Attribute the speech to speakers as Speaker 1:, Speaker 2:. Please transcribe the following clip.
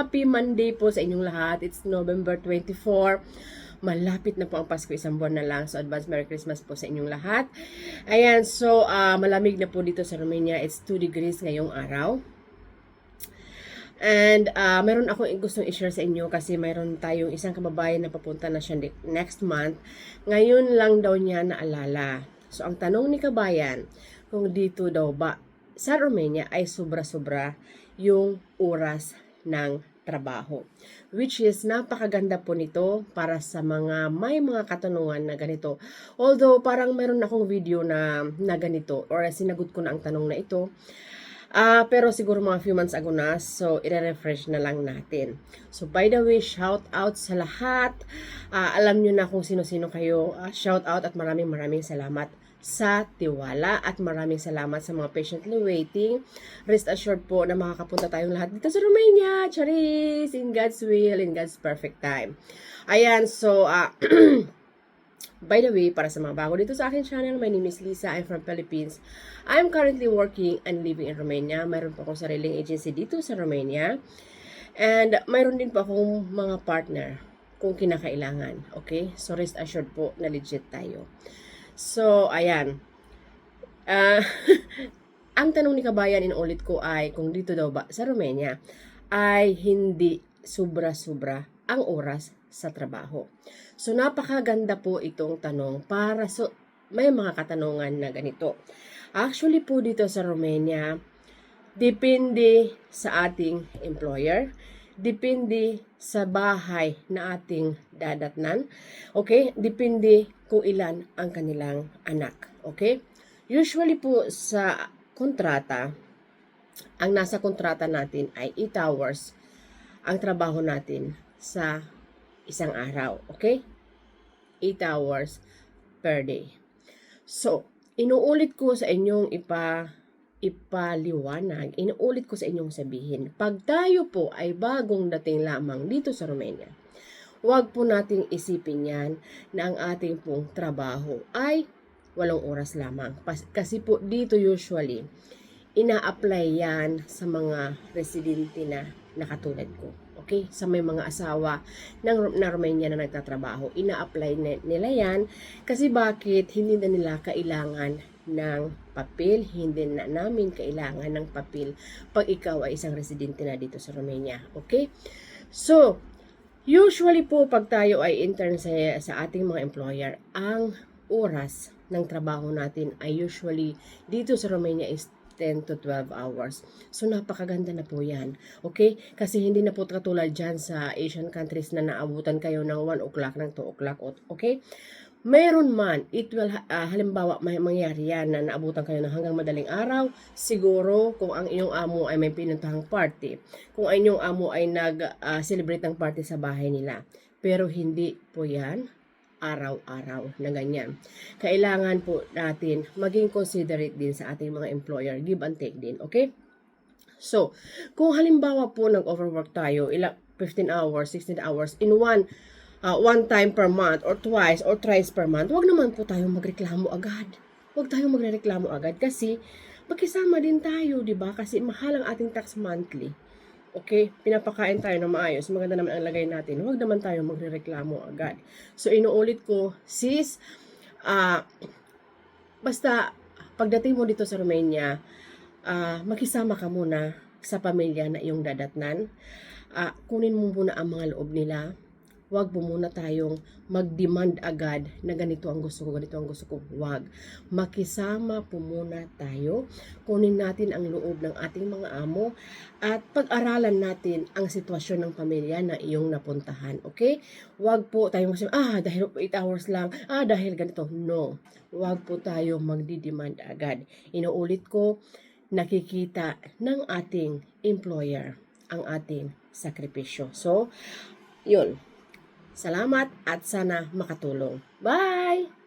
Speaker 1: happy Monday po sa inyong lahat. It's November 24. Malapit na po ang Pasko, isang buwan na lang. So, advance Merry Christmas po sa inyong lahat. Ayan, so, malamig na po dito sa Romania. It's 2 degrees ngayong araw. And, meron akong gustong i-share sa inyo kasi mayroon tayong isang kababayan na papunta na siya next month. Ngayon lang daw niya naalala. So, ang tanong ni kabayan, kung dito daw ba sa Romania ay sobra-sobra yung oras ng trabaho. Which is, napakaganda po nito para sa may mga katanungan na ganito. Although, parang meron akong video na ganito or sinagot ko na ang tanong na ito. Pero siguro mga few months ago na, so i-refresh na lang natin. So by the way, shout out sa lahat. Alam nyo na kung sino-sino kayo. Shout out at maraming salamat sa tiwala at maraming salamat sa mga patiently waiting. Rest assured po na makakapunta tayong lahat dito sa Romania. Charis! In God's will, in God's perfect time. Ayan, so by the way, para sa mga bago dito sa akin channel, my name is Lisa. I'm from Philippines. I'm currently working and living in Romania. Mayroon po akong sariling agency dito sa Romania. And mayroon din po akong mga partner kung kinakailangan. Okay? So rest assured po na legit tayo. So, ayan. Ang tanong ni kabayan, inulit ko ay kung dito daw ba sa Romania ay hindi sobra-sobra ang oras sa trabaho. So, napakaganda po itong tanong para may mga katanungan na ganito. Actually po dito sa Romania, depende sa ating employer, depende sa bahay na ating dadatnan, okay? Depende kung ilan ang kanilang anak, okay? Usually po sa kontrata, ang nasa kontrata natin ay 8 hours ang trabaho natin sa isang araw, okay? 8 hours per day. So, inuulit ko sa inyong ipaliwanag, inuulit ko sa inyong sabihin, pag tayo po ay bagong dating lamang dito sa Romania, huwag po nating isipin yan na ang ating pong trabaho ay 8 oras lamang. Kasi po dito usually, ina-apply yan sa mga residente na katulad ko. Okay? Sa may mga asawa na Romania na nagtatrabaho, ina-apply nila yan. Kasi bakit? Hindi na nila kailangan ng papel, hindi na namin kailangan ng papel pag ikaw ay isang residente na dito sa Romania. Okay? So, usually po pag tayo ay intern sa ating mga employer, ang oras ng trabaho natin ay usually dito sa Romania is 10 to 12 hours. So, napakaganda na po yan. Okay? Kasi hindi na po katulad dyan sa Asian countries na naabutan kayo ng 1 o'clock, ng 2 o'clock. Okay? Mayroon man, it will, halimbawa, may mangyari yan na naabutan kayo ng hanggang madaling araw, siguro kung ang inyong amo ay may pinuntahang party, kung ang inyong amo ay nag-celebrate ng party sa bahay nila. Pero hindi po yan araw-araw na ganyan. Kailangan po natin maging considerate din sa ating mga employer, give and take din, okay? So, kung halimbawa po nag-overwork tayo, 15 hours, 16 hours in one time per month or twice or thrice per month, wag naman po tayong magreklamo agad. Wag tayong magreklamo agad kasi magkisama din tayo, di ba? Kasi mahal ang ating tax monthly. Okay? Pinapakain tayo ng maayos. Maganda naman ang lagay natin. Huwag naman tayo magreklamo agad. So, inuulit ko, sis, basta pagdating mo dito sa Romania, makisama ka muna sa pamilya na iyong dadatnan. Kunin mo muna ang mga loob nila. Huwag po muna tayong mag-demand agad na ganito ang gusto ko, ganito ang gusto ko. Huwag. Makisama po muna tayo. Kunin natin ang loob ng ating mga amo at pag-aralan natin ang sitwasyon ng pamilya na iyong napuntahan. Okay? Huwag po tayong magsabi, dahil 8 hours lang, dahil ganito. No. Huwag po tayo magdi-demand agad. Inuulit ko, nakikita ng ating employer ang ating sakripisyo. So, yun. Salamat at sana makatulong. Bye!